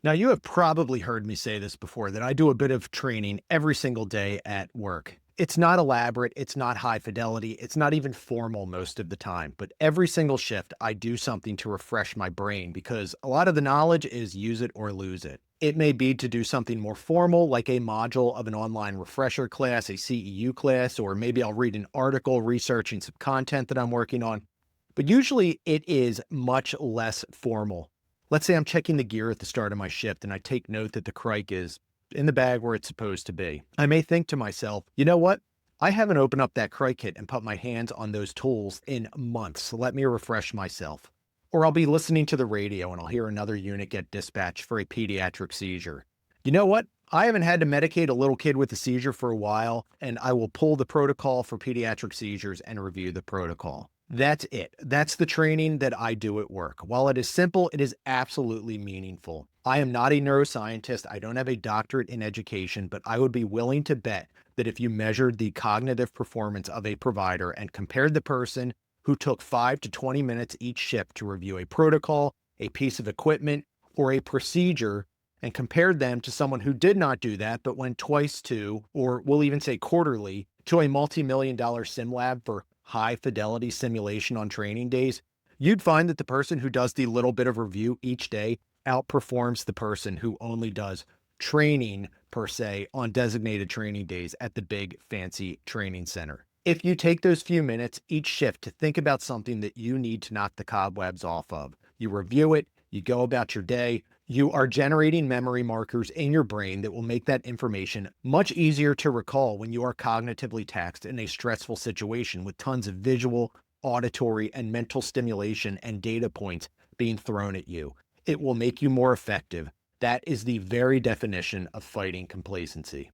Now, you have probably heard me say this before that I do a bit of training every single day at work. It's not elaborate, it's not high fidelity, it's not even formal most of the time, but every single shift I do something to refresh my brain because a lot of the knowledge is use it or lose it. It may be to do something more formal, like a module of an online refresher class, a CEU class, or maybe I'll read an article researching some content that I'm working on. But usually it is much less formal. Let's say I'm checking the gear at the start of my shift and I take note that the crike is in the bag where it's supposed to be. I may think to myself, you know what? I haven't opened up that crike kit and put my hands on those tools in months. So let me refresh myself. Or I'll be listening to the radio and I'll hear another unit get dispatched for a pediatric seizure. You know what? I haven't had to medicate a little kid with a seizure for a while, and I will pull the protocol for pediatric seizures and review the protocol. That's it. That's the training that I do at work. While it is simple, it is absolutely meaningful. I am not a neuroscientist. I don't have a doctorate in education, but I would be willing to bet that if you measured the cognitive performance of a provider and compared the person who took 5 to 20 minutes each shift to review a protocol, a piece of equipment, or a procedure, and compared them to someone who did not do that, but went twice to, or we'll even say quarterly, to a multi-million dollar sim lab for high fidelity simulation on training days, you'd find that the person who does the little bit of review each day outperforms the person who only does training per se on designated training days at the big fancy training center. If you take those few minutes each shift to think about something that you need to knock the cobwebs off of, you review it, you go about your day, you are generating memory markers in your brain that will make that information much easier to recall when you are cognitively taxed in a stressful situation with tons of visual, auditory, and mental stimulation and data points being thrown at you. It will make you more effective. That is the very definition of fighting complacency.